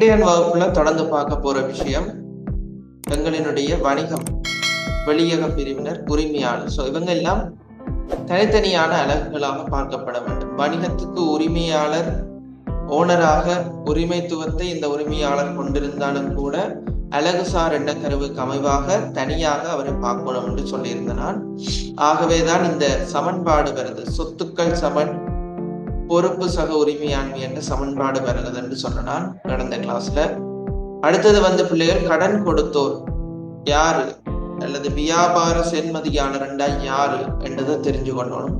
இன்றைய வகுப்புல தொடர்ந்து பார்க்க போற விஷயம் எங்களினுடைய வணிகம், வெளியக பிரிவினர், உரிமையாளர். இவங்க எல்லாம் தனித்தனியான அலகுகளாக பார்க்கப்பட வேண்டும். வணிகத்துக்கு உரிமையாளர் ஓனராக உரிமைத்துவத்தை இந்த உரிமையாளர் கொண்டிருந்தாலும் கூட அலகுசார் எண்ணக்கருவுக்கு அமைவாக தனியாக அவரை பார்க்கணும் என்று சொல்லியிருந்தான். ஆகவேதான் இந்த சமன்பாடு வருது. சொத்துக்கள் சமன் பொறுப்பு சக உரிமையாண்மை என்ற சமன்பாடு வருகிறது என்று சொன்னான் கடந்த கிளாஸ்ல. அடுத்தது பிள்ளைகள் கடன் கொடுத்தோர் யாரு அல்லது வியாபார சென்மதியாளர் என்றால் யாரு என்றதை தெரிஞ்சு கொள்ளணும்.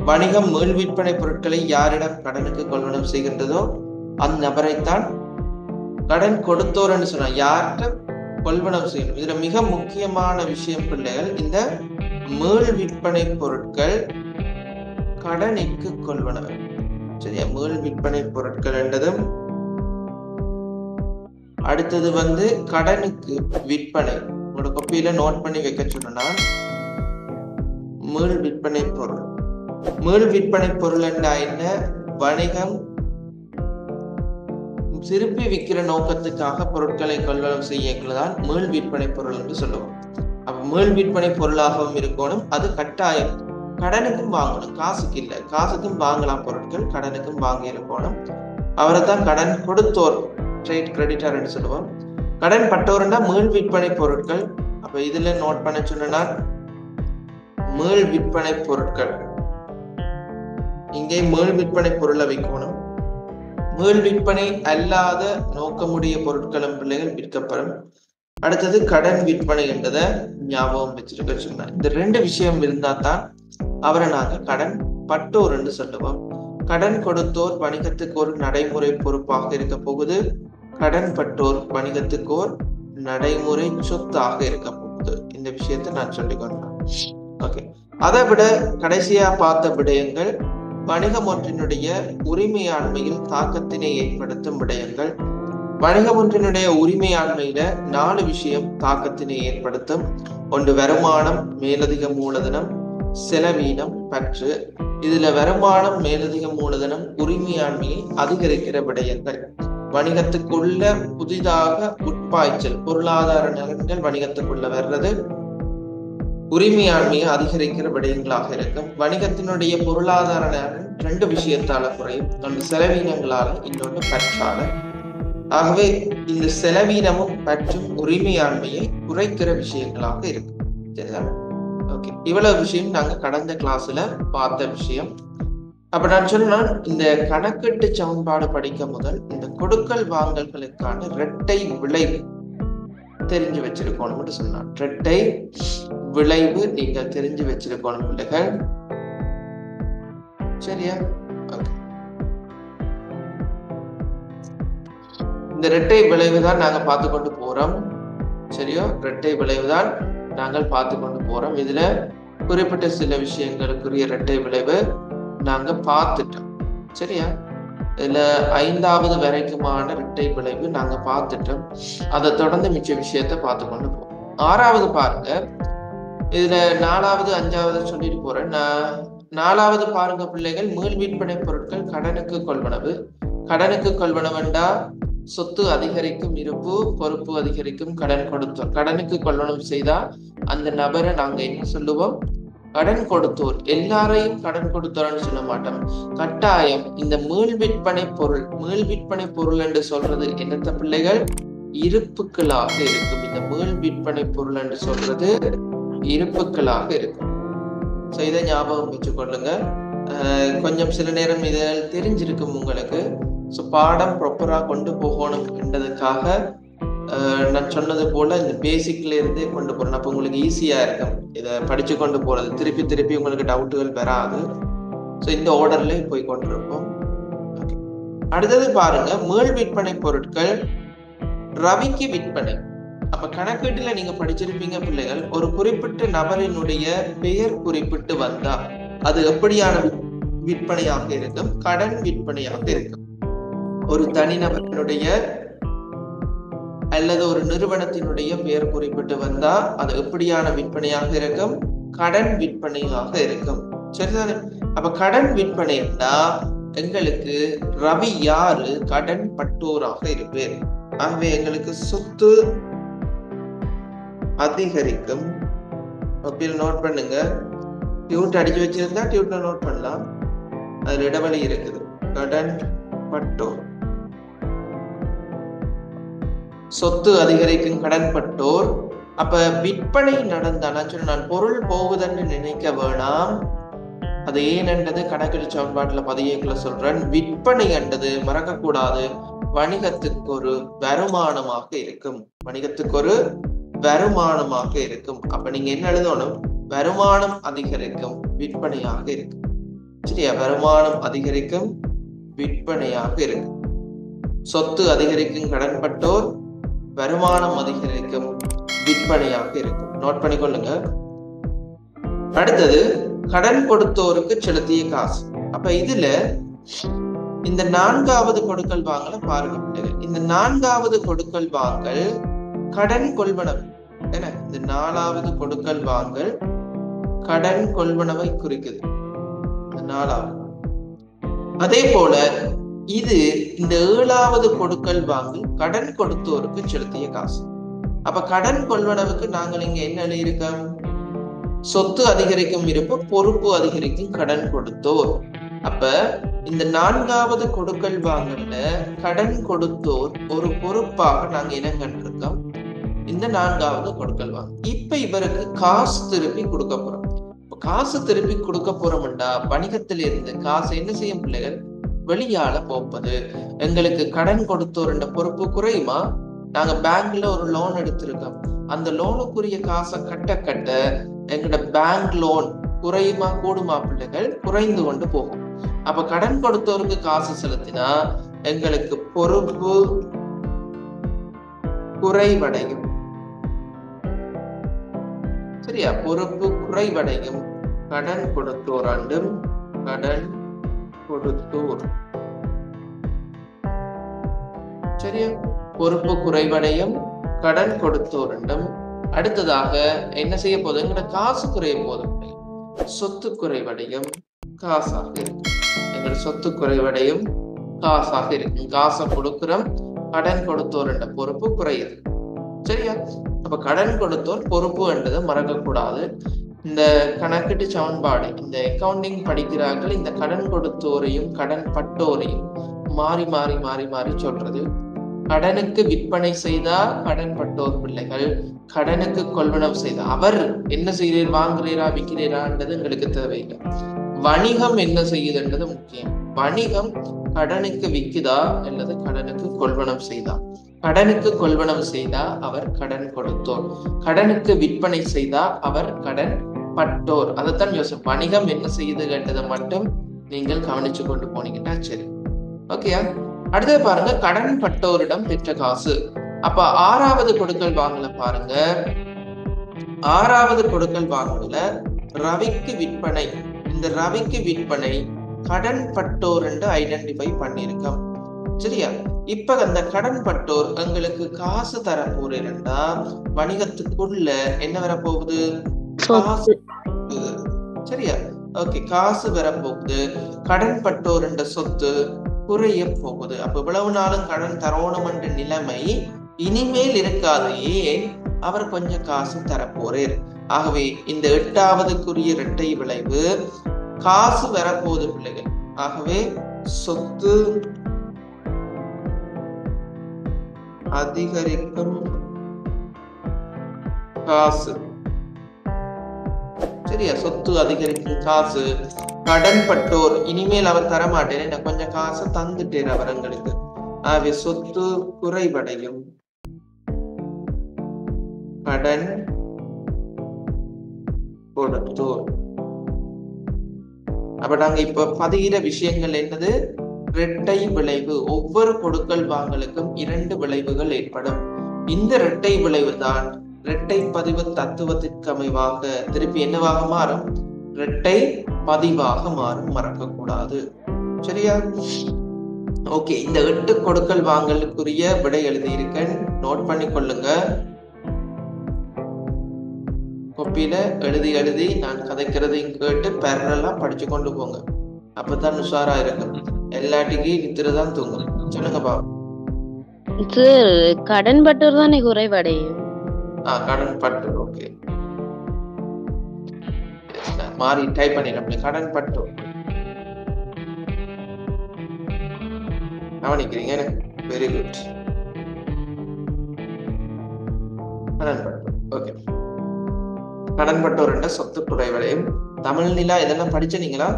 வணிகம் மீள் விற்பனை பொருட்களை யாரிடம் கடனுக்கு கொள்வனம் செய்கின்றதோ அந்த நபரைத்தான் கடன் கொடுத்தோர் என்று சொன்னா யார்கிட்ட கொள்வனம் செய்யணும். இதுல மிக முக்கியமான விஷயம் பிள்ளைகள், இந்த மீள் விற்பனை பொருட்கள் கடனுக்கு கொள்வனம். சரியா? மீள் விற்பனை பொருட்கள் என்றதும் அடுத்தது கடனுக்கு விற்பனை. உங்களோட கொப்பியில நோட் பண்ணி வைக்க சொன்னா மீள் விற்பனை பொருள். மீள் விற்பனை பொருள் என்றா என்ன? வணிகம் திருப்பி விற்கிற நோக்கத்துக்காக பொருட்களை கொள்வனம் செய்யதான் மீள் விற்பனை பொருள் என்று சொல்லுவோம். அப்ப மீள் விற்பனை பொருளாகவும் இருக்கணும். அது கட்டாயம் கடனுக்கும் வாங்கணும், காசுக்கு இல்லை. காசுக்கும் வாங்கலாம் பொருட்கள், கடனுக்கும் வாங்கி இருக்கணும். அவரை தான் கடன் கொடுத்தோர், ட்ரேட் கிரெடிட்டர் என்று சொல்லுவோம். கடன் பட்டோர்னா மீள் விற்பனை பொருட்கள். அப்ப இதுல நோட் பண்ண சொன்னா மீள் விற்பனை பொருட்கள், இங்கே மீள் விற்பனை பொருளை வைக்கணும். மீள் விற்பனை அல்லாத நோக்கமுடைய பொருட்களும் பிள்ளைகள் விற்கப்படும். அடுத்தது கடன் விற்பனை என்றதை ஞாபகம் வச்சிருக்க சொன்னார். இந்த ரெண்டு விஷயம் இருந்தா தான் அவரை நாங்க கடன் பட்டோர் என்று சொல்லுவோம். கடன் கொடுத்தோர் வணிகத்துக்கு ஒரு நடைமுறை பொறுப்பாக இருக்க போகுது. கடன் பட்டோர் வணிகத்துக்கு ஒரு நடைமுறை சொத்தாக இருக்க போகுது. இந்த விஷயத்தை நான் சொல்லிக்கொண்டேன். ஓகே. அதை விட கடைசியா பார்த்த விடயங்கள் வணிகம் ஒன்றினுடைய உரிமையாண்மையில் தாக்கத்தினை ஏற்படுத்தும் விடயங்கள். வணிகம் ஒன்றினுடைய உரிமையாண்மையில 4 விஷயம் தாக்கத்தினை ஏற்படுத்தும். ஒன்று வருமானம், மேலதிக மூலதனம், செலவீனம், பற்று. இதுல வருமானம், மேலதிக மூலதனம் உரிமையாண்மையை அதிகரிக்கிற விடயங்கள். வணிகத்துக்குள்ள புதிதாக உட்பாய்ச்சல், பொருளாதார நலன்கள் வணிகத்துக்குள்ள வர்றது உரிமையாண்மையை அதிகரிக்கிற விடயங்களாக இருக்கும். வணிகத்தினுடைய பொருளாதார நலன் 2 விஷயத்தால குறையும். ஒன்று செலவீனங்களால, இன்னொன்று பற்றால. ஆகவே இந்த செலவீனமும் பற்றும் உரிமையாண்மையை குறைக்கிற விஷயங்களாக இருக்கு. சரிதான்? ஓகே. இவ்வளவு விஷயம் நாங்க கடந்த கிளாஸ்ல பார்த்த விஷயம். அப்ப நான் சொன்னால் இந்த கணக்கீட்டு சமன்பாடு படிக்க முதல் இந்த கொடுக்கல் வாங்கல்களுக்கான இரட்டை விளைவு தெரிஞ்சு வச்சிருக்கணும் சொன்னான். இரட்டை விளைவு நீங்கள் தெரிஞ்சு வச்சிருக்கணும் பிள்ளைகள். சரியா? இந்த இரட்டை விளைவு தான் நாங்க பார்த்து கொண்டு போறோம். சரியோ? இரட்டை விளைவு தான் நாங்கள் பார்த்து கொண்டு போறோம். இதுல குறிப்பிட்ட சில விஷயங்களுக்குரிய இரட்டை விளைவு நாங்க பார்த்துட்டோம். சரியா? இதுல 5வது வரைக்குமான இரட்டை விளைவு நாங்க பார்த்துட்டோம். அதை தொடர்ந்து மிச்ச விஷயத்த பார்த்து கொண்டு போறோம். 6வது பாருங்க. இதுல 4வது 5வது சொல்லிட்டு போறேன். 4வது பாருங்க பிள்ளைகள், மீள் விற்பனை பொருட்கள் கடனுக்கு கொள்வனவு. கடனுக்கு கொள்வனவெண்டா சொத்து அதிகரிக்கும், இருப்பு பொறுப்பு அதிகரிக்கும். கடன் கொடுத்தோர் கடனுக்கு கொள்வனம் செய்தா அந்த நபரை நாங்க என்ன சொல்லுவோம்? கடன் கொடுத்தோர். எல்லாரையும் கடன் கொடுத்தோர்னு சொல்ல மாட்டோம். கட்டாயம் இந்த மீள் விற்பனை பொருள், மீள் விற்பனை பொருள் என்று சொல்றது என்னத்த பிள்ளைகள்? இருப்புக்களாக இருக்கும். இந்த மீள் விற்பனை பொருள் என்று சொல்றது இருப்புக்களாக இருக்கும். இதை ஞாபகம் வச்சு கொள்ளுங்க. கொஞ்சம் சில நேரம் இதில் தெரிஞ்சிருக்கும் உங்களுக்கு. பாடம் ப்ராப்பரா கொண்டு போகணும் என்றதுக்காக நான் சொன்னது போல இந்த பேசிக்ல இருந்தே கொண்டு போறேன். அப்ப உங்களுக்கு ஈஸியா இருக்கும் இதை படிச்சு கொண்டு போறது. திருப்பி திருப்பி உங்களுக்கு டவுட்டுகள் வராது. இந்த ஆர்டர்ல போய் கொண்டிருப்போம். அடுத்தது பாருங்க, மீள் விற்பனை பொருட்கள் ரவிக்கு விற்பனை. அப்ப கணக்கீட்டுல நீங்க படிச்சிருப்பீங்க பிள்ளைகள், ஒரு குறிப்பிட்ட நபரினுடைய பெயர் குறிப்பிட்டு வந்தா அது எப்படியான விற்பனையாக இருக்கும்? கடன் விற்பனையாக இருக்கும். ஒரு தனிநபரினுடைய அல்லது ஒரு நிறுவனத்தினுடைய பெயர் குறிப்பிட்டு வந்தா அது எப்படியான விற்பனையாக இருக்கும்? கடன் விற்பனையாக இருக்கும். சரிதானே? அப்ப கடன் விற்பனைன்னா எங்களுக்கு ரவி யாரு? கடன் பட்டோராக இருப்பேன். ஆகவே எங்களுக்கு சொத்து அதிகரிக்கும். நோட் பண்ணுங்க. டியூட் அடிச்சு வச்சிருந்தா டியூட்ல நோட் பண்ணலாம். அதுல இடைவெளி இருக்குது. கடன் பட்டோர், சொத்து அதிகரிக்கும் கடன் பட்டோர். அப்ப விற்பனை நடந்தாலும் சொல்லி நான் பொருள் போகுதுன்னு நினைக்க வேணாம். அது ஏனென்றது கணக்கெடு சமன்பாட்டுல 17 சொல்றேன். விற்பனை என்றது மறக்க கூடாது, வணிகத்துக்கு ஒரு வருமானமாக இருக்கும். வணிகத்துக்கு ஒரு வருமானமாக இருக்கும். அப்ப நீங்க என்ன எழுதணும்? வருமானம் அதிகரிக்கும், விற்பனையாக இருக்கும். சரியா? வருமானம் அதிகரிக்கும், விற்பனையாக இருக்கும். சொத்து அதிகரிக்கும் கடன் பட்டோர், வருமானம் அதிகரிக்கும், விற்பனையாக இருக்கும். நோட் பண்ணிக்கொள்ளுங்க. அடுத்தது கடன் கொடுத்தோருக்கு செலுத்திய காசு. அப்ப இதுல இந்த 4வது கொடுக்கல் வாங்கல பாருங்க பிள்ளைகள். இந்த 4வது கொடுக்கல் வாங்கல் கடன் கொள்வனவு. என்ன? இந்த 4வது கொடுக்கல் வாங்கல் கடன் கொள்வனவை குறிக்குது. 4வது. அதே போல இது இந்த 7வது கொடுக்கல் வாங்கல் கடன் கொடுத்தோருக்கு செலுத்திய காசு. அப்ப கடன் கொள்வனவுக்கு நாங்கள் இங்க என்ன எழுதியிருக்கோம்? சொத்து அதிகரிக்கும் இருப்பு, பொறுப்பு அதிகரிக்கும் கடன் கொடுத்தோர். அப்ப இந்த 4வது கொடுக்கல் வாங்கல்ல கடன் கொடுத்தோர் ஒரு பொறுப்பாக நாங்க இனம் கண்டிருக்கோம். இந்த 4வது கொடுக்கல் வாங்க. இப்ப இவருக்கு காசு திருப்பி கொடுக்க போறோம். காசு திருப்பி கொடுக்க போறோம்டா வணிகத்தில இருந்து காசு என்ன செய்யும் பிள்ளைகள்? வெளியால போப்பது. எங்களுக்கு கடன் கொடுத்தோர் என்ற பொறுப்பு குறையுமா? நாங்க பேங்க்ல ஒரு லோன் எடுத்திருக்கோம். அந்த லோனுக்குரிய காசை கட்ட கட்ட எங்களோட பேங்க் லோன் குறையுமா கூடுமா பிள்ளைகள்? குறைந்து கொண்டு போகும். அப்ப கடன் கொடுத்தோருக்கு காசு செலுத்தினா எங்களுக்கு பொறுப்பு குறைவடையும். சரியா? பொறுப்பு குறைவடையும். கடன் கொடுத்தோர் ஆண்டும் கடன் கொடுத்தோர். சரியா? பொறுப்பு குறைவடையும், கடன் கொடுத்தோர் ஆண்டும். அடுத்ததாக என்ன செய்ய போதும்? எங்களோட காசு குறைய போதும். சொத்து குறைவடையும், காசாக இருக்கும். எங்களோட சொத்து குறைவடையும், காசாக இருக்கும். காசை கொடுக்கிறோம், கடன் கொடுத்தோர் என்ற பொறுப்பு குறையுது. சரியா? அப்ப கடன் கொடுத்தோர் பொறுப்பு என்றதை மறக்க கூடாது. இந்த கணக்கீட்டு சமன்பாடு, இந்த அக்கவுண்டிங் படிக்கிறார்கள். இந்த கடன் கொடுத்தோரையும் கடன் பட்டோரையும் மாறி மாறி மாறி மாறி சொல்றது. கடனுக்கு விற்பனை செய்தா கடன் பட்டோர் பிள்ளைகள், கடனுக்கு கொள்வனவு செய்தா அவர் என்ன செய்கிறார்? வாங்குறீரா விற்கிறீரான்றது எங்களுக்கு தேவையில்லை. வணிகம் என்ன செய்யுதுன்றது முக்கியம். வணிகம் கடனுக்கு விற்குதா அல்லது கடனுக்கு கொள்வனவு செய்தா? கடனுக்கு கொள்வனவு செய்தா அவர் கடன் கொடுத்தோர், கடனுக்கு விற்பனை செய்தா அவர் கடன் பட்டோர். அதைத்தான் யோசனை. வணிகம் என்ன செய்யுது கேட்டதை மட்டும் நீங்கள் கவனிச்சு கொண்டு போனீங்கன்னா சரி. ஓகேயா? அடுத்தது பாருங்க, கடன் பட்டோரிடம் பெற்ற காசு. அப்ப 6வது கொடுக்கல் வாங்கல பாருங்க. 6வது கொடுக்கல் வாங்கல ரவிக்கு விற்பனை. இந்த ரவிக்கு விற்பனை கடன் பட்டோர் என்று ஐடென்டிஃபை பண்ணிருக்கோம். சரியா? இப்ப அந்த கடன் பட்டோர் எங்களுக்கு காசு தர போறா வணிகத்துக்குள்ள என்ன வரப்போகுது? காசு. சரியா? ஓகே, காசு வரப்போகுது. கடன் பட்டோர் என்ற சொத்து குறைய போகுது. அப்ப இவ்வளவு நாளும் கடன் தரோணும் என்ற நிலைமை இனிமேல் இருக்காது. ஏன்? அவர் கொஞ்சம் காசு தரப்போறார். ஆகவே இந்த 8வதுக்குரிய இரட்டை விளைவு காசு வரப்போகுது பிள்ளைகள். ஆகவே சொத்து அதிகரிக்கும் காசு. சரியா? சொத்து அதிகரிக்கும் காசு. கடன் பட்டோர் இனிமேல் அவர் தரமாட்டேன், என்ன கொஞ்சம் காசு தந்துட்டேன் அவர் எங்களுக்கு. ஆகவே சொத்து குறைவடையும், கடன் கொடுத்தோர். அப்ப நாங்க இப்ப பதிகிற விஷயங்கள் என்னது? இரட்டை விளைவு. ஒவ்வொரு கொடுக்கல் வாங்கலுக்கும் 2 விளைவுகள் ஏற்படும். இந்த இரட்டை விளைவு தான் இரட்டை பதிவு தத்துவத்திற்கு அமைவாக திருப்பி என்னவாக மாறும்? இரட்டை பதிவாக மாறும். மறக்க கூடாது. சரியா? ஓகே, இந்த 8 கொடுக்கல் வாங்கலுக்குரிய விடை எழுதியிருக்கேன். நோட் பண்ணி கொள்ளுங்க. கொப்பியில எழுதி நான் கதைக்கிறதையும் கேட்டு பேரலெல்லாம் படிச்சு கொண்டு போங்க. அப்பதான் உஷாரா இருக்கும். எல்லாட்டிக்கும் நித்திரதான் தூங்கும். சொல்லுங்க பாபு. கடன் பட்டோர் தானே குறைவடையும். கடன் பட்டோர். ஓகே, மாறி டைப் பண்ணிடலாம். கடன் பட்டோர் கவனிக்கிறீங்க. Very good. கடன் பட்டோர். ஓகே, கடன் பட்டோர் என்ற சொத்து குறைவடையும். தமிழ் நிலா இதெல்லாம் படிச்சீங்களா?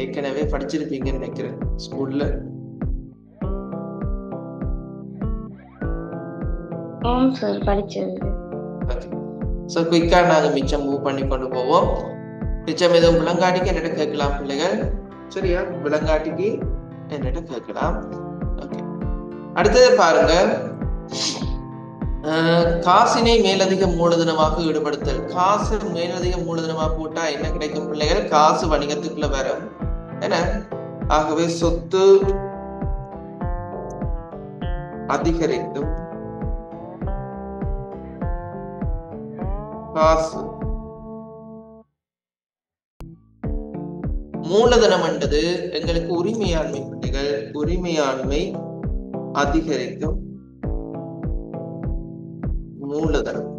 ஏற்கனவே படிச்சிருப்பீங்கன்னு நினைக்கிறேன் ஸ்கூல்ல. படிச்சது. சோ குயிக்கா நாங்க மிச்சம் மூவ் பண்ணி கொண்டு போவோம். மிச்சம் எதுவும் விலங்காட்டிக்கு என்னிட்ட கேட்கலாம் பிள்ளைகள். சரியா? விலங்காட்டிக்கு என்னிட்ட கேட்கலாம். ஓகே, அடுத்தது பாருங்க. காசினை மேலதிக மூலதனமாக ஈடுபடுத்தல். காசு மேலதிக மூலதனமாக போட்டா என்ன கிடைக்கும் பிள்ளைகள்? காசு வணிகத்துக்குள்ள வரும். என்ன? ஆகவே சொத்து அதிகரிக்கும். காசு மூலதனம் என்றது எங்களுக்கு உரிமையாண்மை பிள்ளைகள். உரிமையாண்மை அதிகரிக்கும் மூலதனம்.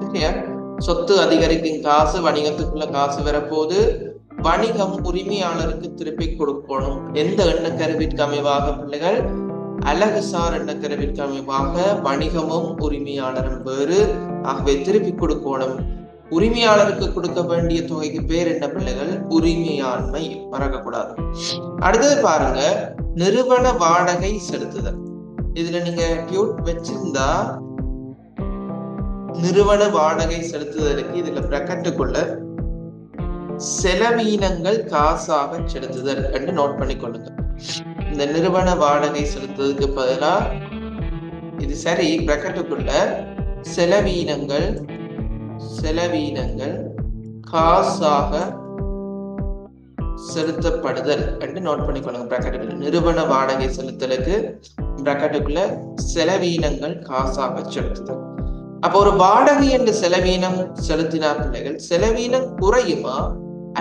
சரியா? சொத்து அதிகரிக்கும் காசு வணிகத்துக்குள்ள காசு வரப்போது. வணிகம் உரிமையாளருக்கு திருப்பி கொடுக்கணும். எந்த எண்ணக்கருவிற்கு அமைவாக பிள்ளைகள்? அழகுசார் எண்ணக்கருவிற்கு அமைவாக வணிகமும் உரிமையாளரும் வேறு. ஆகவே திருப்பி கொடுக்கணும். உரிமையாளருக்கு கொடுக்க வேண்டிய தொகைக்கு பேர் என்ன பிள்ளைகள்? உரிமையாண்மை. மறக்கக்கூடாது. அடுத்தது பாருங்க, நிறுவன வாடகை செலுத்துதல். இதுல நீங்க டியூட் வச்சிருந்தா நிறுவன வாடகை செலுத்துதலுக்கு இதுல பிரக்கெட்டுக்குள்ள செலவீனங்கள் காசாக செலுத்துதல் என்று நோட் பண்ணிக்கொள்ளுங்க. இந்த நிறுவன வாடகை செலுத்துவதற்கு பதிலா இது சரி, பிரக்கெட்டுக்குள்ள செலவீனங்கள் காசாக செலுத்தப்படுதல் என்று நோட் பண்ணிக்கொள்ளுங்க. பிராக்கெட்டுக்குள்ள நிறுவன வாடகை செலுத்தலுக்கு பிராக்கெட்டுக்குள்ள செலவீனங்கள் காசாக செலுத்துதல். அப்போ ஒரு வாடகை என்று செலவீனம் செலுத்தினா பிள்ளைகள் செலவீனம் குறையுமா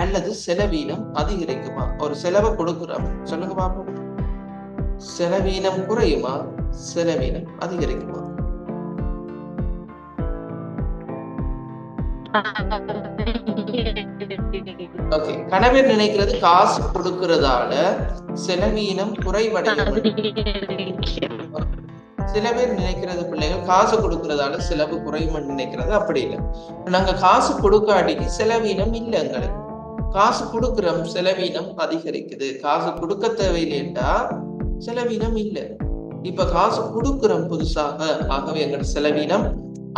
அல்லது செலவீனம் அதிகரிக்குமா? ஒரு செலவை கொடுக்குறோம், சொல்லுங்க பாப்போம். செலவீனம் குறையுமா செலவீனம் அதிகரிக்குமா? ஓகே, கணவர் நினைக்கிறது காசு கொடுக்கறதால செலவீனம் குறைவடையும். சில பேர் நினைக்கிறது பிள்ளைகள் காசு கொடுக்கறதால செலவு குறையும் நினைக்கிறது. அப்படி இல்லை. நாங்க காசு கொடுக்காட்டிக்கு செலவீனம் இல்லை. எங்களுக்கு காசு கொடுக்கிறோம், செலவீனம் அதிகரிக்குது. காசு கொடுக்க தேவையில்லைண்டா செலவீனம் இல்லை. இப்ப காசு கொடுக்கிறோம் புதுசாக, ஆகவே எங்களோட செலவீனம்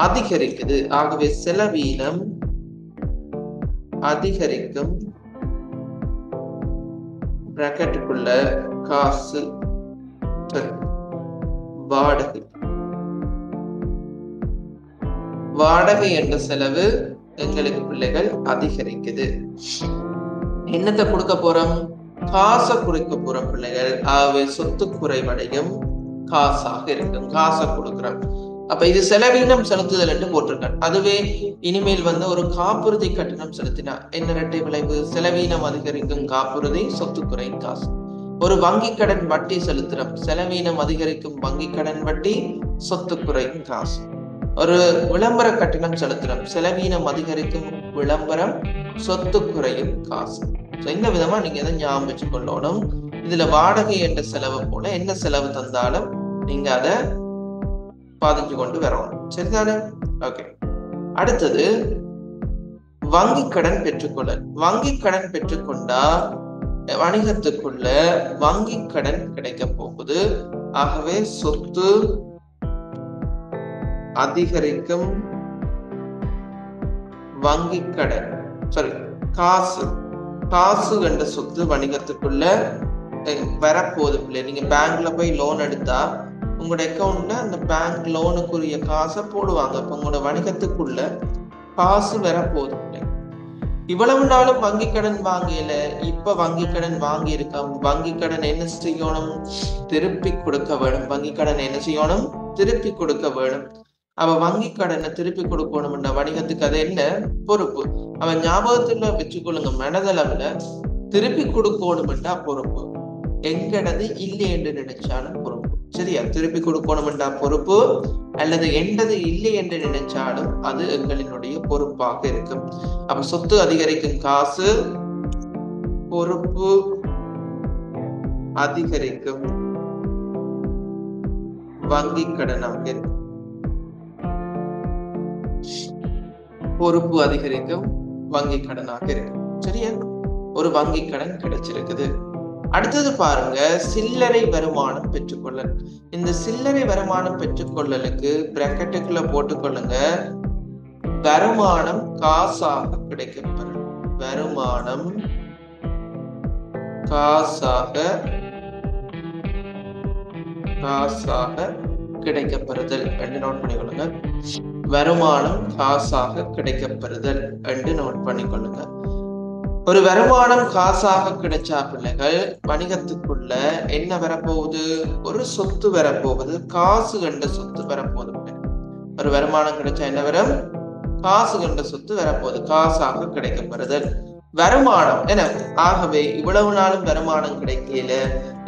அதிகரிக்குது. ஆகவே செலவீனம் அதிகரிக்கும் பிராக்கெட்டுக்குள்ள காசு வாடகை. வாடகை என்ற செலவு எங்களுக்கு பிள்ளைகள் அதிகரிக்குது. என்னத்தை கொடுக்க போறோம்? காசை குறைக்க போறோம் பிள்ளைகள். ஆகவே சொத்து குறைவடையும் காசாக இருக்கும். காசை கொடுக்கிறோம். அப்ப இது செலவீனம் செலுத்துதல் என்று போட்டிருக்காங்க. அதுவே இனிமேல் ஒரு காப்புறுதி கட்டணம் செலுத்தினா என்ன இரட்டை விளைவு? செலவீனம் அதிகரிக்கும் காப்புறுதி, சொத்து குறையும் காசு. ஒரு வங்கி கடன் வட்டி செலுத்துறோம், செலவீனம் அதிகரிக்கும் வங்கி கடன் வட்டி, சொத்து குறையும் காசு. ஒரு விளம்பர கட்டணம் செலுத்துறோம், செலவீனம் அதிகரிக்கும் விளம்பரம், சொத்து குறையும் காசு. இந்த விதமா நீங்க எதை ஞாபகம் வச்சு கொள்ளணும். இதுல வாடகை என்ற செலவு போல என்ன செலவு தந்தாலும் நீங்க அதை பாதிச்சு கொண்டு வரணும். சரிதானே? ஓகே. அடுத்தது வங்கி கடன் பெற்றுக்கொள்ளல். வங்கி கடன் பெற்றுக்கொண்டா வணிகத்துக்குள்ள வங்கி கடன் கிடைக்க போகுது. ஆகவே சொத்து அதிகரிக்கும் வங்கி கடன், காசு. காசு என்ற சொத்து வணிகத்துக்குள்ள வரப்போகுது. பிள்ளை நீங்க பேங்க்ல போய் லோன் எடுத்தா உங்களோட அக்கௌண்ட்ல அந்த பேங்க் லோனுக்குரிய காசை போடுவாங்க. அப்ப உங்களோட வணிகத்துக்குள்ள காசு வரப்போகுது. இவ்வளவு நாளும் வங்கி கடன் வாங்கல, இப்ப வங்கி கடன் வாங்கி இருக்கோம். வங்கி கடன் என்ன செய்யணும்? திருப்பி கொடுக்க வேணும். வங்கி கடன் என்ன செய்யணும்? திருப்பி கொடுக்க வேணும். அவ வங்கி கடனை திருப்பி கொடுக்கணும். வணிகத்துக்கு அது என்ன பொறுப்பு? அவன் ஞாபகத்துல வச்சுக்கொள்ளுங்க. மனதளவுல திருப்பி கொடுக்கணும்டா பொறுப்பு, எங்கடது இல்லை என்று நினைச்சாலும் பொறுப்பு. சரியா? திருப்பி கொடுக்கணும்டா பொறுப்பு அல்லது எண்டது இல்லை என்று நினைச்சாலும் அது எங்களினுடைய பொறுப்பாக இருக்கும். அப்ப சொத்து அதிகரிக்கும் காசு பொறுப்பு அதிகரிக்கும் வங்கி கடனாக இருக்கும். பொறுப்பு அதிகரிக்கும் வங்கி கடனாக இருக்கும். சரியா? ஒரு வங்கி கடன் கிடைச்சிருக்குது. அடுத்தது பாருங்க, சில்லறை வருமானம் பெற்றுக்கொள்ளல். இந்த சில்லறை வருமானம் பெற்றுக்கொள்ளலுக்கு பிராக்கெட்டுக்குள்ள போட்டுக்கொள்ளுங்க, வருமானம் காசாக கிடைக்கப்பெறும். வருமானம் காசாக கிடைக்கப்பெறுதல் என்று நோட் பண்ணிக்கொள்ளுங்க. வருமானம் காசாக கிடைக்கப்பெறுதல் என்று நோட் பண்ணிக்கொள்ளுங்க. ஒரு வருமானம் காசாக கிடைச்சா பிள்ளைகள் வணிகத்துக்குள்ள என்ன வரப்போகுது? ஒரு சொத்து வரப்போகுது, காசு கண்ட சொத்து வரப்போகுது. ஒரு வருமானம் கிடைச்சா என்ன வரும்? காசு கண்ட சொத்து வரப்போகுது, காசாக கிடைக்கப்பெறுதல் வருமானம் என. ஆகவே இவ்வளவு நாளும் வருமானம் கிடைக்கல,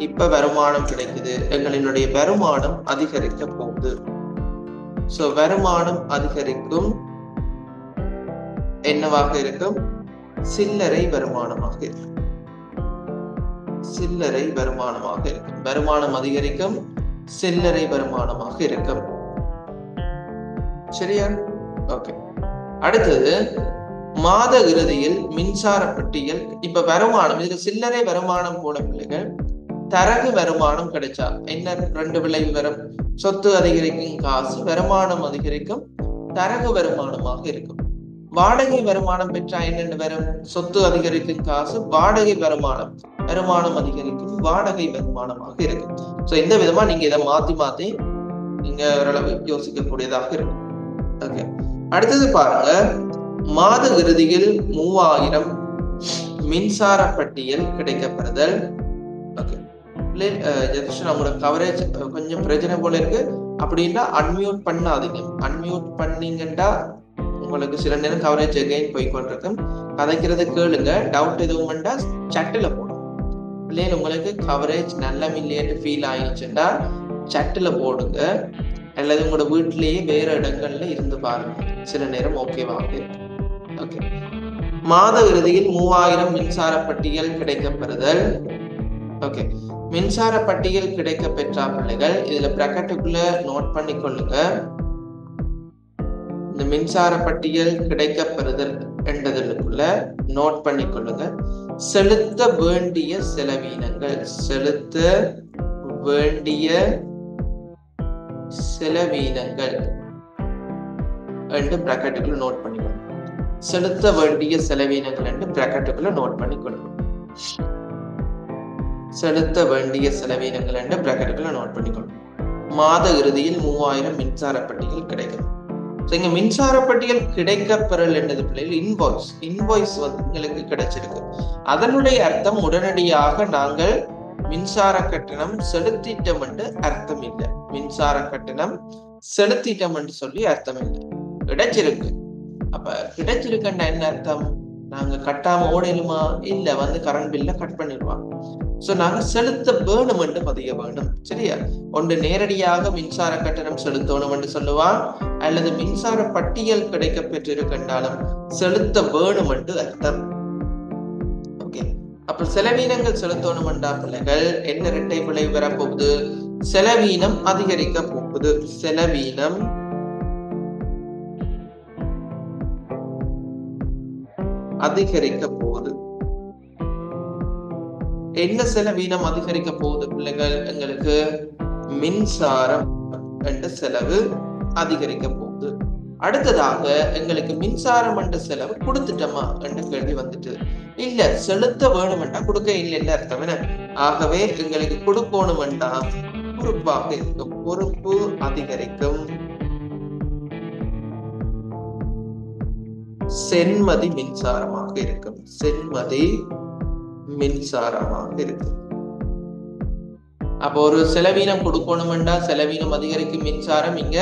இப்ப வருமானம் கிடைக்குது. எங்களினுடைய வருமானம் அதிகரிக்க போகுது. சோ வருமானம் அதிகரிக்கும் என்னவாக இருக்கும்? சில்லறை வருமானமாக இருக்கும். சில்லறை வருமானமாக இருக்கும். வருமானம் அதிகரிக்கும், சில்லறை வருமானமாக இருக்கும். சரியா? ஓகே. அடுத்தது மாத இறுதியில் மின்சார பட்டியல். இப்ப வருமானம், இதுல சில்லறை வருமானம் போல பிள்ளைகள் தரகு வருமானம் கிடைச்சா என்ன ரெண்டு விளைவு வரும்? சொத்து அதிகரிக்கும் காசு, வருமானம் அதிகரிக்கும், தரகு வருமானமாக இருக்கும். வாடகை வருமானம் பெற்றா என்னென்ன வரும்? சொத்து அதிகரிக்கும் காசு, வாடகை வருமானம், வருமானம் அதிகரிக்கும், வாடகை வருமானமாக இருக்கும். சோ இந்த விதமா நீங்க இதை மாத்தி நீங்க ஓரளவு யோசிக்கக்கூடியதாக இருக்கும். ஓகே. அடுத்தது பாருங்க, மாத இறுதியில் 3000 மின்சார பட்டியல் கிடைக்கப்பெறுதல். ஓகே. நம்மளோட கவரேஜ் கொஞ்சம் பிரச்சனை போல இருக்கு அப்படின்னா அன்மியூட் பண்ணாதீங்க. அன்மியூட் பண்ணீங்கன்னா உங்களுக்கு சில நேரம் கவரேஜ் அகைன் போய்கொண்டிருக்கும். கதைக்கிறது கேளுங்க. டவுட் எதுவும் வேண்டா சட்டில் போடும். பிள்ளைகள் உங்களுக்கு கவரேஜ் நல்ல இல்லைன்னு ஃபீல் ஆயிடுச்சுன்னா சட்டில் போடுங்க, அல்லது உங்களோட வீட்டிலேயே வேற இடங்கள்ல இருந்து பாருங்க. சில நேரம் ஓகேவாக இருக்கு. ஓகே. மாத இறுதியில் 3000 மின்சார பட்டியல் கிடைக்கப்பெறுதல். ஓகே. மின்சார பட்டியல் கிடைக்க பெற்றா பிள்ளைகள் இதுல பிராக்கெட்டுக்குள்ள நோட் பண்ணிக்கொள்ளுங்க. இந்த மின்சார பட்டியல் கிடைக்கப்பெறுதல் என்றதுக்குள்ள நோட் பண்ணிக்கொள்ளுங்க. செலுத்த வேண்டிய செலவீனங்கள், செலுத்த வேண்டிய செலவீனங்கள் என்று பிராக்கெட்டுக்குள்ள நோட் பண்ணிக்கொள்ளுங்க. செலுத்த வேண்டிய செலவீனங்கள் என்று பிராக்கெட்டுக்குள்ள நோட் பண்ணிக்கொள்ளுங்க. செலுத்த வேண்டிய செலவீனங்கள் என்று பிராக்கெட்டுக்குள்ள நோட் பண்ணிக்கொள்ளுங்க. மாத இறுதியில் 3000 மின்சார பட்டியல் கிடைக்கும். இங்க மின்சார பட்டியல் கிடைக்கப்பெறல் என்றது பிள்ளைகள் இன்வாய்ஸ் வந்து எங்களுக்கு கிடைச்சிருக்கு. அதனுடைய அர்த்தம் உடனடியாக நாங்கள் மின்சார கட்டணம் செலுத்திட்டோம் என்று அர்த்தம் இல்லை. மின்சார கட்டணம் செலுத்திட்டோம் என்று சொல்லி அர்த்தம் இல்லை. கிடைச்சிருக்கு. அப்ப கிடைச்சிருக்குன்னா என்ன அர்த்தம்? நாங்க கட்டாம ஓடலுமா? இல்ல, வந்து கரண்ட் பில்ல கட் பண்ணிடுவாங்க. சோ நாங்க செலுத்த வேணும் என்று பதிய வேண்டும். சரியா? ஒன்று நேரடியாக மின்சார கட்டணம் செலுத்தணும் என்று சொல்லுவான், அல்லது மின்சார பட்டியல் கிடைக்க பெற்றிருக்கின்றாலும் செலுத்த வேணும் என்று அர்த்தம். ஓகே. அப்ப செலவீனங்கள் செலுத்தணும் என்றா பிள்ளைகள் என்ன இரட்டை விளைவு வரப்போகுது? செலவீனம் அதிகரிக்க போகுது. செலவீனம் அதிகரிக்க போகுது. என்ன செலவீனம் அதிகரிக்க போகுது பிள்ளைகள்? எங்களுக்கு மின்சாரம் என்ற செலவு அதிகரிக்க போகுது. அடுத்ததாக எங்களுக்கு மின்சாரம் என்ற செலவு கொடுத்துட்டோமா என்ற கேள்வி வந்துட்டு, இல்ல செலுத்த வேணுமெண்டா கொடுக்க இல்லைன்னு அர்த்தம் என்ன? ஆகவே எங்களுக்கு கொடுக்கணுமெண்டா பொறுப்பாக இருக்கும். பொறுப்பு அதிகரிக்கும். சென்மதி மின்சாரமாக இருக்கும். சென்மதி மின்சாரமாக இருக்கு. அப்போ ஒரு செலவீனம் கொடுக்கணும்னா செலவீனம் அதிகரிக்கும் மின்சாரம், இங்க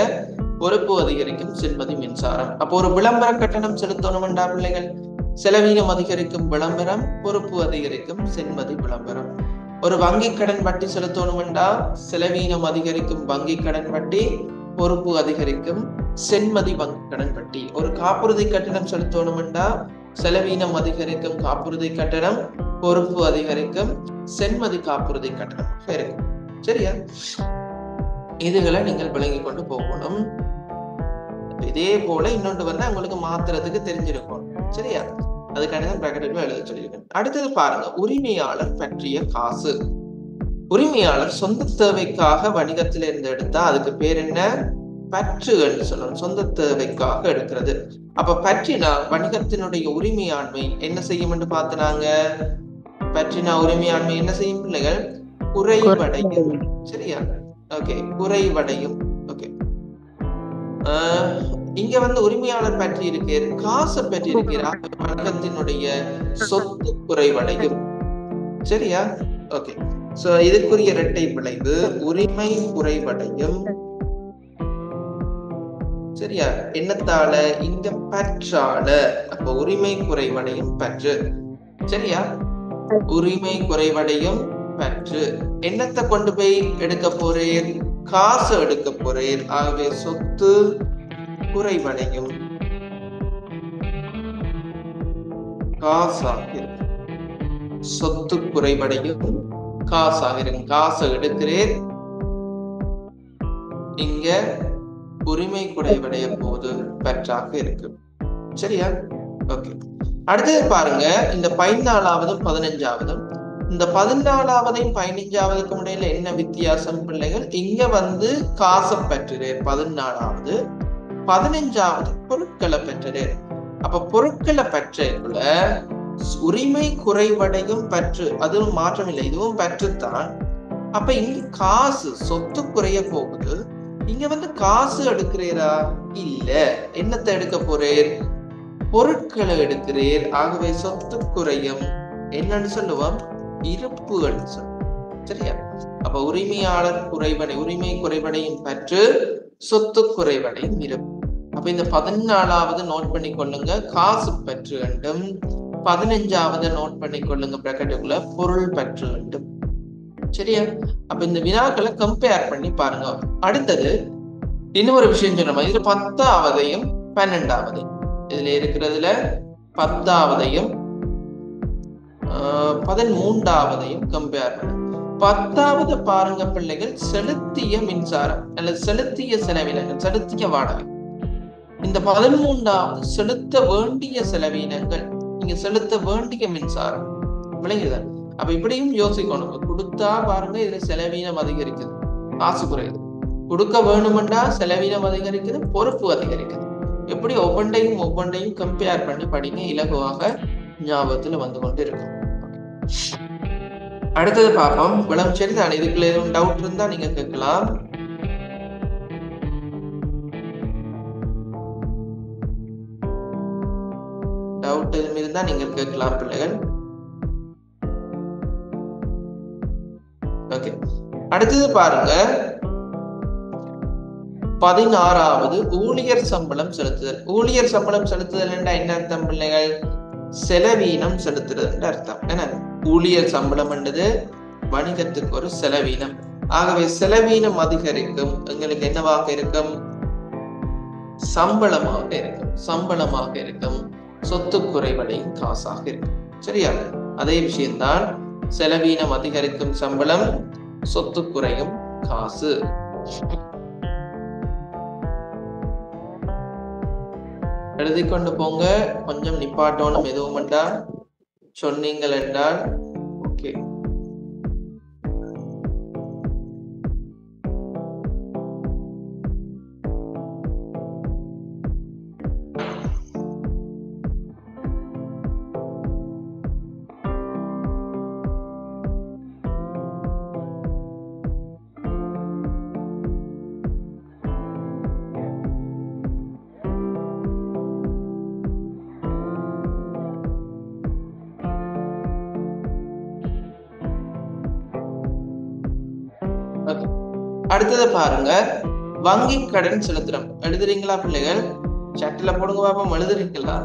பொறுப்பு அதிகரிக்கும் சென்மதி மின்சாரம். அப்போ ஒரு விளம்பர கட்டணம் செலுத்தணும்டா பிள்ளைகள் செலவீனம் அதிகரிக்கும் விளம்பரம், பொறுப்பு அதிகரிக்கும் சென்மதி விளம்பரம். ஒரு வங்கி கடன் வட்டி செலுத்தணும்டா செலவீனம் அதிகரிக்கும் வங்கி கடன் வட்டி, பொறுப்பு அதிகரிக்கும் சென்மதி வங்கி கடன் வட்டி. ஒரு காப்புறுதி கட்டணம் செலுத்தணும்டா செலவீனம் அதிகரிக்கும் காப்புறுதி கட்டணம், பொறுப்பு அதிகரிக்கும் சென்மதி காப்புறுதி கட்டணம் இருக்கும். சரியா? இதுகளை நீங்கள் விளங்கி கொண்டு போகணும். இதே போல இன்னொன்று வந்து உங்களுக்கு மாத்துறதுக்கு தெரிஞ்சிருக்கும். சரியா? அதுக்கான பிராக்கெட்ல எழுத சொல்லியிருக்கேன். அடுத்தது பாருங்க, உரிமையாளர் பற்றிய காசு. உரிமையாளர் சொந்த தேவைக்காக வணிகத்தில இருந்து எடுத்தா அதுக்கு பேர் என்ன? பற்று என்று சொல்லணும். சொந்த தேவைக்காக எடுக்கிறது. அப்ப பற்றினா வணிகத்தினுடைய உரிமையாண்மை என்ன செய்யும் என்று பார்த்தனாங்க. பற்றினா உரிமையாண்மை என்ன செய்யும் பிள்ளைகள்? குறைவடையும். சரியா? ஓகே, குறைவடையும். ஓகே, இங்க வந்து உரிமையாளர் பற்றி இருக்கிற காசை பற்றி இருக்கிற வணிகத்தினுடைய சொத்து குறைவடையும். சரியா? ஓகே, சோ இதுக்குரிய இரட்டை விளைவு உரிமை குறைவடையும். சரியா? என்னத்தால? இங்க பற்றால. அப்ப உரிமை குறைவடையும் பற்று. சரியா? உரிமை குறைவடையும் பற்று. என்னத்தை கொண்டு போய் எடுக்க போறேன்? காசு எடுக்க போறேன். ஆகவே சொத்து குறைவடையும். காசாக இருக்கும். சொத்து குறைவடையும் காசாக இருக்கும். காசை எடுக்கிறேன். இங்க உரிமை குறைவடைய போது பற்றாக இருக்கு. சரியா? ஓகே, அடுத்தது பாருங்க, இந்த 14வது 15வது. இந்த 14வதையும் 15வதுக்கு இடையில என்ன வித்தியாசம் பிள்ளைகள்? இங்க வந்து காசை பெற்றுறேன் 14வது, 15வது பொருட்களை பெற்றுறேன். அப்ப பொருட்களை பெற்றுள்ள உரிமை குறைவடையும் பற்று, அதுவும் மாற்றம் இல்லை, இதுவும் பற்றுத்தான். அப்ப இங்க காசு சொத்து குறைய போகுது. இங்க வந்து காசு எடுக்கிறீரா? இல்ல. என்னத்தை எடுக்க போறேன்? பொருட்களை எடுக்கிறேன். ஆகவே சொத்து குறையும். என்னன்னு சொல்லுவோம்? இருப்பு என்று சொல்லுவோம். சரியா? அப்ப உரிமையாளர் குறைவடை, உரிமை குறைவடையும் பற்று, சொத்து குறைவடையும் இருப்பு. அப்ப இந்த 14வது நோட் பண்ணி கொள்ளுங்க, காசு பற்று வேண்டும். 15வது நோட் பண்ணி கொள்ளுங்க பிராக்கெட்டுக்குள்ள, பொருள் பற்று வேண்டும். சரியா? அப்ப இந்த வினாக்களை கம்பேர் பண்ணி பாருங்க. அடுத்தது இன்னொரு விஷயம் சொன்ன, இதுல 10வதையும் 12வதையும், இதுல இருக்கிறதுல 10வதையும் 13வதையும் கம்பேர் பண்ண. 10வது பாருங்க பிள்ளைகள், செலுத்திய மின்சாரம் அல்லது செலுத்திய செலவினங்கள், செலுத்திய வாடகை. இந்த 13வது செலுத்த வேண்டிய செலவினங்கள், நீங்க செலுத்த வேண்டிய மின்சாரம். விளங்குதா? அப்ப இப்படியும் யோசிக்கணும். கொடுத்தா பாருங்க இதுல செலவீனம் அதிகரிக்குது, காசு குறையுது. கொடுக்க வேணுமெண்டா செலவீனம் அதிகரிக்குது, பொறுப்பு அதிகரிக்குது. எப்படி ஒவ்வொன்றையும் கம்பேர் பண்ணி படிங்க, இலகுவாக ஞாபகத்துல வந்து கொண்டு இருக்கும். அடுத்தது பார்ப்போம். விளம் சரிதான். இதுக்குள்ள எதுவும் டவுட் இருந்தா நீங்க கேட்கலாம். டவுட் எதுவும் இருந்தா நீங்க கேட்கலாம் பிள்ளைகள். ஓகே, அடுத்தது பாருங்க, 16வது ஊழியர் சம்பளம் செலுத்துதல். ஊழியர் சம்பளம் செலுத்துதல் என்றா என்ன அர்த்தம் பிள்ளைகள்? செலவீனம் செலுத்துறது என்று அர்த்தம். என்ன? ஊழியர் சம்பளம் என்றது வணிகத்துக்கு ஒரு செலவீனம். ஆகவே செலவீனம் அதிகரிக்கும். எங்களுக்கு என்னவாக இருக்கும்? சம்பளமாக இருக்கும். சம்பளமாக இருக்கும். சொத்து குறைவடையும் காசாக இருக்கும். சரியா? அதே விஷயம்தான். செலவீனம் அதிகரிக்கும் சம்பளம், சொத்து குறையும் காசு. எழுதி கொண்டு போங்க. கொஞ்சம் நிப்பாட்டோனும் எதுவும் என்றால் சொன்னீங்கள் என்றால் ஓகே. அடுத்தது பாருங்க, வங்கி கடன் செலுத்துறோம். எழுதுறீங்களா பிள்ளைகள்? சட்டில போடுங்க பாப்போம். எழுதுறீங்களா?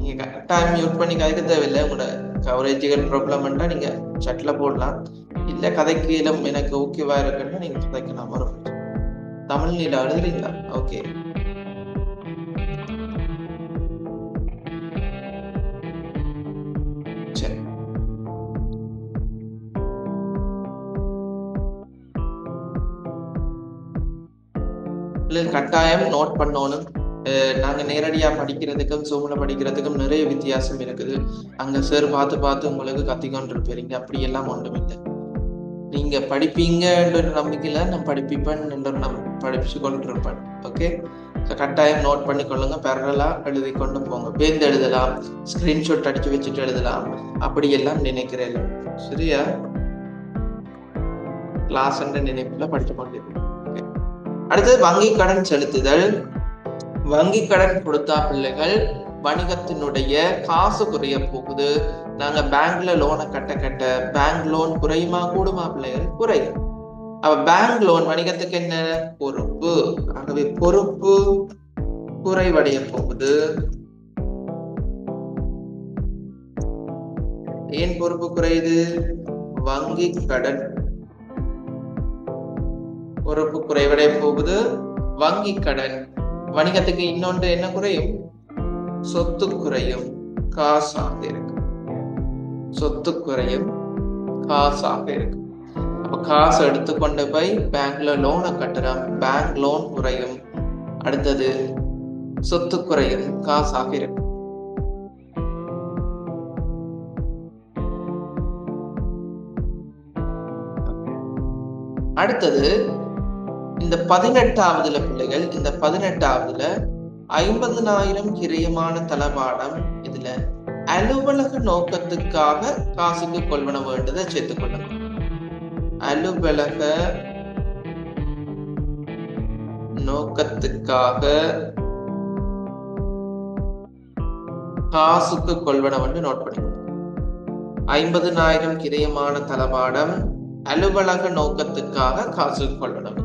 நீங்க கரெக்டாக மியூட் பண்ணி கதைக்க தேவையில்லை. உங்களோட கவரேஜுகள் ப்ராப்ளம்னா நீங்க சட்டில் போடலாம். இல்லை கதைக்கீழம் எனக்கு ஓகேவா இருக்குன்னா நீங்க கதைக்கலாம். வரும் தமிழ் நீல எழுதுறீங்களா? ஓகே. சரி, கட்டாயம் நோட் பண்ணணும். நாங்க நேரடியா படிக்கிறதுக்கும் ஜூம்ல படிக்கிறதுக்கும் நிறைய வித்தியாசம் இருக்குது. அங்க சார் பார்த்து உங்களுக்கு கத்திக்கொண்டு இருப்பீங்க. அப்படியெல்லாம் ஒன்றும் இல்லை. நீங்க படிப்பீங்கன்ற நம்பிக்கையில நான் படிப்பேன் படிச்சு கொண்டு இருப்பேன். ஓகே, கட்டாயம் நோட் பண்ணிக்கொள்ளுங்க. பேரலா எழுதி கொண்டு போங்க. பேருந்து எழுதலாம், ஸ்கிரீன்ஷாட் அடிச்சு வச்சுட்டு எழுதலாம். அப்படியெல்லாம் நினைக்கிறேன். சரியா? கிளாஸ் என்ற நினைப்புல படிச்சு கொண்டிருக்கேன். அடுத்தது வங்கி கடன் செலுத்துதல். வங்கி கடன் கொடுத்தா பிள்ளைகள் வணிகத்தினுடைய காசு குறைய போகுது. நாங்க பேங்க்ல லோனை கட்ட பேங்க் லோன் குறையுமா கூடுமா பிள்ளைகள்? குறையும். அப்ப பேங்க் லோன் வணிகத்துக்கு என்ன? பொறுப்பு. ஆகவே பொறுப்பு குறைவடைய போகுது. ஏன் பொறுப்பு குறையுது? வங்கி கடன் பொறுப்பு குறைவடைய போகுது. வங்கி கடன் வணிகத்துக்கு இன்னொன்று என்ன குறையும்? சொத்து குறையும், காசாக இருக்கு. சொத்து குறையும், காசாக இருக்கு. அப்ப காசு எடுத்துக்கொண்டு போய் பேங்க்ல லோனை கட்டுறோம், பேங்க் லோன் குறையும். அடுத்தது சொத்து குறையும், காசாக இருக்கு. அடுத்தது இந்த 18வதுல பிள்ளைகள், இந்த 18வதுல 50,000 கிரயமான தளபாடம். இதுல அலுவலக நோக்கத்துக்காக காசுக்கு கொள்வன வேண்டதை சேர்த்துக்கொள்ளுங்க. அலுவலக நோக்கத்துக்காக காசுக்கு கொள்வன வந்து நோட் பண்ணிக்கணும். 50,000 கிரயமான தளபாடம் அலுவலக நோக்கத்துக்காக காசுக்கு கொள்வன.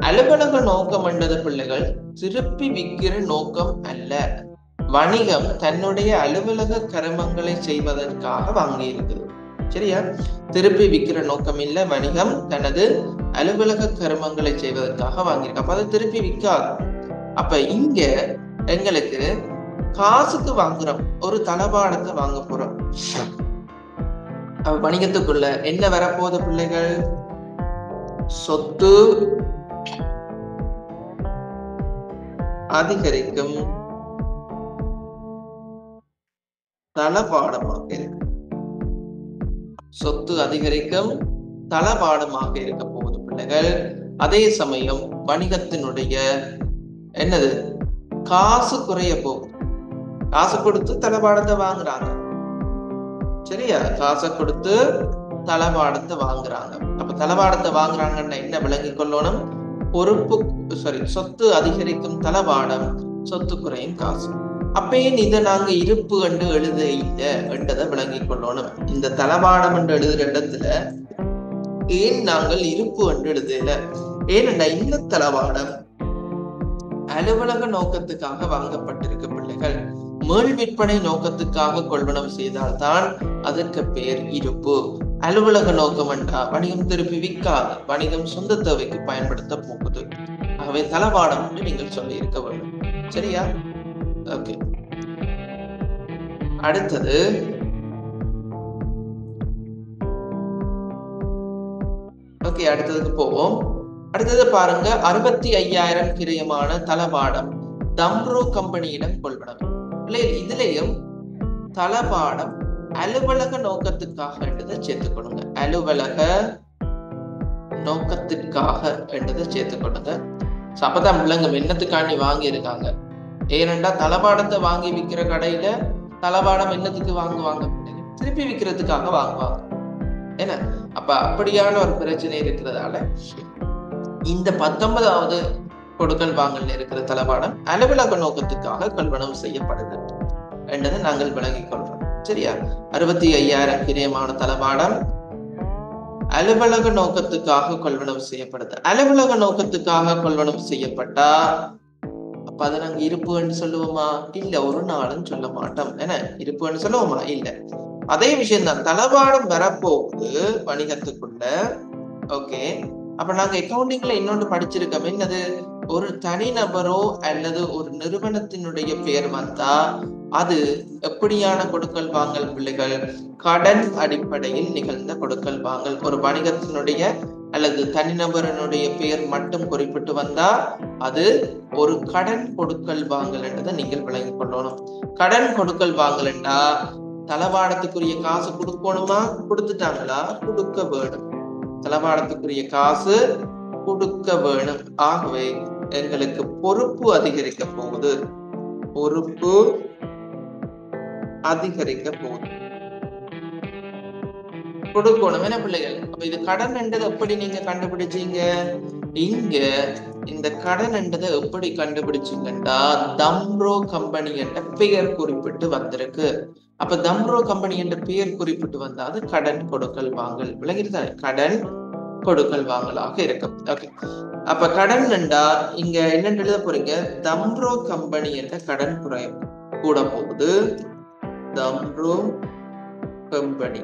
அலுவலக நோக்கம் என்றது பிள்ளைகள் திருப்பி விற்கிற நோக்கம் அல்ல. வணிகம் தன்னுடைய அலுவலக கருமங்களை செய்வதற்காக வாங்கி இருக்குது. சரியா? திருப்பி விற்கிற நோக்கம் இல்ல. வணிகம் தனது அலுவலக கருமங்களை செய்வதற்காக வாங்கியிருக்கு. அப்ப அதை திருப்பி விற்காது. அப்ப இங்க எங்களுக்கு காசுக்கு வாங்குறோம், ஒரு தளபாடத்தை வாங்க போறோம். வணிகத்துக்குள்ள என்ன வரப்போகுது பிள்ளைகள்? சொத்து அதிகரிக்கும், தளபாடமாக இருக்கு. சொத்து அதிகரிக்கும், தளபாடமாக இருக்க போகுது பிள்ளைகள். அதே சமயம் வணிகத்தினுடைய என்னது? காசு குறைய போகுது. காசு கொடுத்து தளபாடத்தை வாங்குறாங்க. சரியா? காசை கொடுத்து தளபாடத்தை வாங்குறாங்க. அப்ப தளபாடத்தை வாங்குறாங்கன்னா என்ன விளங்கி கொள்ளணும்? பொறுப்பு சொத்து அதிகரிக்கும் தளபாடம், சொத்து குறையும் காசு. அப்பேன் இதை நாங்க இருப்பு என்று எழுத இல்லை என்றதை விளங்கி கொள்ளணும். இந்த தளபாடம் என்று எழுதுற இடத்துல ஏன் நாங்கள் இருப்பு என்று எழுதல? ஏனென்றா இந்த தளபாடம் அலுவலக நோக்கத்துக்காக வாங்கப்பட்டிருக்க பிள்ளைகள். மேல் விற்பனை நோக்கத்துக்காக கொள்வனம் செய்தால்தான் அதற்கு பேர் இருப்பு. அலுவலக நோக்கம் என்றா வணிகம் திருப்பி விற்காது, வணிகம் சொந்த தேவைக்கு பயன்படுத்த போகுது. ஆகவே தளபாடம் என்று நீங்கள் சொல்லி இருக்க வேண்டும். சரியா? ஓகே. அடுத்தது அடுத்ததுக்கு போவோம். அடுத்தது பாருங்க, 65,000 கிரயமான தளபாடம் தம்ரோ கம்பெனியிடம் கொள்வனம். இதுலயும் தளபாடம் அலுவலக நோக்கத்துக்காக என்றதை சேர்த்துக்கொள்ளுங்க. அலுவலக நோக்கத்திற்காக என்றதை சேர்த்துக்கொள்ளுங்க. அப்பதான் பிள்ளைங்க என்னத்துக்காண்டி வாங்கி இருக்காங்க. ஏனென்றா தளபாடத்தை வாங்கி விற்கிற கடையில தளபாடம் என்னத்துக்கு வாங்குவாங்க? திருப்பி விற்கிறதுக்காக வாங்குவாங்க. ஏன்னா அப்ப அப்படியான ஒரு பிரச்சனை இருக்கிறதால இந்த 19வது கொடுக்கல் வாங்கல் இருக்கிற தளபாடம் அலுவலக நோக்கத்துக்காக கொள்வனம் செய்யப்படுது என்றதை நாங்கள் விளங்கிக் கொள்றோம். சரியா? 65,000 கிரயமான தளபாடம் அலுவலக நோக்கத்துக்காக கொள்வனம் செய்யப்படுது. அலுவலக நோக்கத்துக்காக கொள்வனம் செய்யப்பட்டா அப்ப அதை நாங்க இருப்புன்னு சொல்லுவோமா? இல்ல, ஒரு நாளும் சொல்ல மாட்டோம். என்ன இருப்புன்னு சொல்லுவோமா? இல்ல. அதே விஷயம் தான், தளபாடம் வரப்போகுது வணிகத்துக்குள்ள. ஓகே, அப்ப நாங்க அக்கவுண்டிங்ல இன்னொன்று படிச்சிருக்கோம். என்னது? ஒரு தனிநபரோ அல்லது ஒரு நிறுவனத்தினுடைய பெயர் வந்தா அது எப்படியான கொடுக்கல் வாங்கல் பிள்ளைகள்? கடன் அடிப்படையில் நிகழ்ந்த கொடுக்கல் வாங்கல். ஒரு வணிகத்தினுடைய அல்லது தனிநபரனுடைய பெயர் மட்டும் குறிப்பிட்டு வந்தா அது ஒரு கடன் கொடுக்கல் வாங்கல் என்றதை நீங்கள் விளங்கிக் கொள்ளணும். கடன் கொடுக்கல் வாங்கல் என்றா தளபாடத்துக்குரிய காசு கொடுக்கணுமா? கொடுத்துட்டாங்களா? கொடுக்க வேணும். தளபாடத்துக்குரிய காசு கொடுக்க வேணும். ஆகவே எங்களுக்கு பொறுப்பு அதிகரிக்க போகுது. பொறுப்பு அதிகரிக்க போகுது. கொடுக்கணும். என்ன பிள்ளைகள்? அப்ப இது கடன் என்றதை எப்படி நீங்க கண்டுபிடிச்சீங்க? இங்க இந்த கடன் என்றதை எப்படி கண்டுபிடிச்சீங்கன்னா தம்ரோ கம்பெனி என்ற பெயர் குறிப்பிட்டு வந்திருக்கு. அப்ப தம்ரோ கம்பெனி என்ற பெயர் குறிப்பிட்டு வந்தா அது கடன் கொடுக்கல் வாங்கல். விளங்கிட்டு கடன் கொடுக்கல் வாங்கலாக இருக்கும். ஓகே, அப்ப கடன் என்றா இங்க என்ன எழுத போறீங்க? தம்ரோ கம்பெனி என்ற கடன் கூட போகுது. தம்ரோ கம்பெனி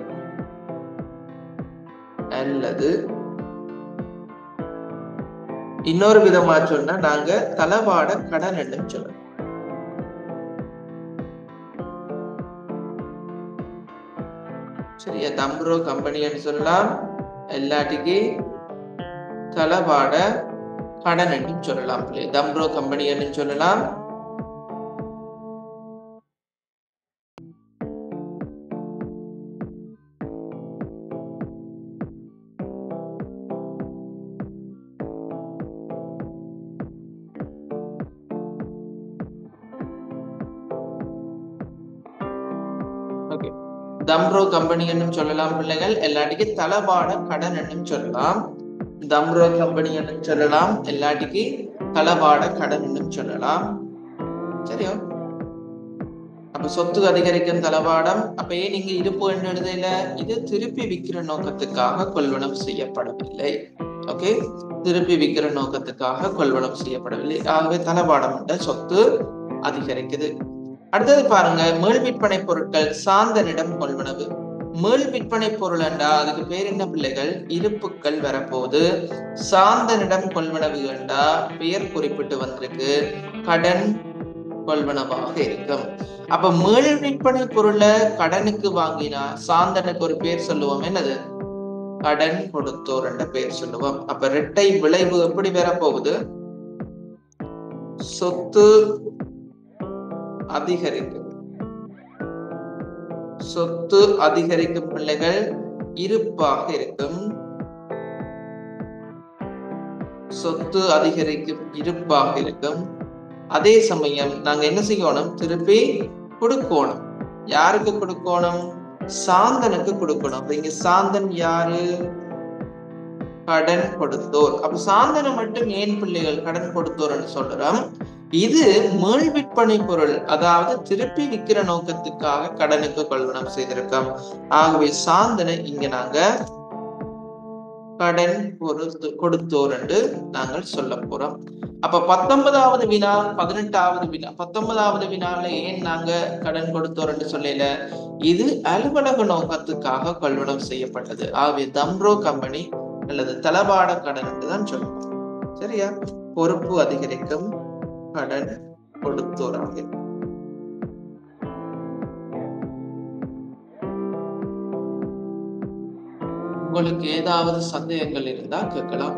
அல்லது இன்னொரு விதமா சொன்னா நாங்க தளபாட கடன் என்று சொல்லணும். சரியா? தம்ரோ கம்பெனி சொல்லலாம், எல்லாட்டிக்கு தளபாட கடன் என்று சொல்லலாம். தம்ரோ கம்பெனி சொல்லலாம். தம்ரோ கம்பெனி என்னும் சொல்லலாம் பிள்ளைகள். எல்லாட்டிக்கு தளபாட கடன் என்னும் சொல்லலாம். தம்ரோ கம்பெனி என்னும் சொல்லலாம், எல்லாட்டிக்கு தளபாட கடன் என்னும் சொல்லலாம். சரியா? அப்ப சொத்து அதிகரிக்கும் தளபாடம். அப்ப ஏன் நீங்க இருப்பு என்று எழுதையில? இது திருப்பி விற்கிற நோக்கத்துக்காக கொள்வனம் செய்யப்படவில்லை. ஓகே, திருப்பி விற்கிற நோக்கத்துக்காக கொள்வனம் செய்யப்படவில்லை. ஆகவே தளபாடம் என்ற சொத்து அதிகரிக்குது. அடுத்தது பாருங்க, மேல் விற்பனை பொருட்கள் சாந்தனிடம் கொள்வனவு. மேல் விற்பனை பொருள் என்றா அதுக்கு பேர் என்ன பிள்ளைகள்? இருப்புக்கள் வரப்போகுது. சாந்தனிடம் கொள்வனவு என்றா பெயர் குறிப்பிட்டு வந்திருக்கு, கடன் கொள்வனவாக இருக்கும். அப்ப மேல் விற்பனை பொருளை கடனுக்கு வாங்கினா சாந்தனுக்கு ஒரு பேர் சொல்லுவோம். என்னது? கடன் கொடுத்தோர் என்ற பெயர் சொல்லுவோம். அப்ப இரட்டை விளைவு எப்படி வரப்போகுது? சொத்து அதிகரிக்கும். சொத்து அதிகரிக்கும் பிள்ளைகள் இருப்பாக இருக்கும். சொத்து அதிகரிக்கும் இருப்பாக இருக்கும். அதே சமயம் நாங்க என்ன செய்யணும்? திருப்பி கொடுக்கணும். யாருக்கு கொடுக்கணும்? சாந்தனுக்கு கொடுக்கணும். அப்ப இங்க சாந்தன் யாரு? கடன் கொடுத்தோர். அப்ப சாந்தனை மட்டும் ஏன் பிள்ளைகள் கடன் கொடுத்தோர்னு சொல்றோம்? இது மேல் விற்பனை பொருள், அதாவது திருப்பி விற்கிற நோக்கத்துக்காக கடனுக்கு கொள்வனம் செய்திருக்கோம். ஆகவே சாந்தனை இங்க நாங்க கடன் கொடுத்தோர் என்று நாங்கள் சொல்ல போறோம். அப்ப 19வது வினா 18வது வினா 19வது வினால ஏன் நாங்க கடன் கொடுத்தோர் என்று சொல்லல? இது அலுவலக நோக்கத்துக்காக கொள்வனம் செய்யப்பட்டது. ஆகவே தம்ரோ கம்பெனி அல்லது தளபாட கடன் என்றுதான் சொல்லுவோம். சரியா? பொறுப்பு அதிகரிக்கும், கடன் கொடுத்தோராக. உங்களுக்கு ஏதாவது சந்தேகங்கள் இருந்தா கேட்கலாம்.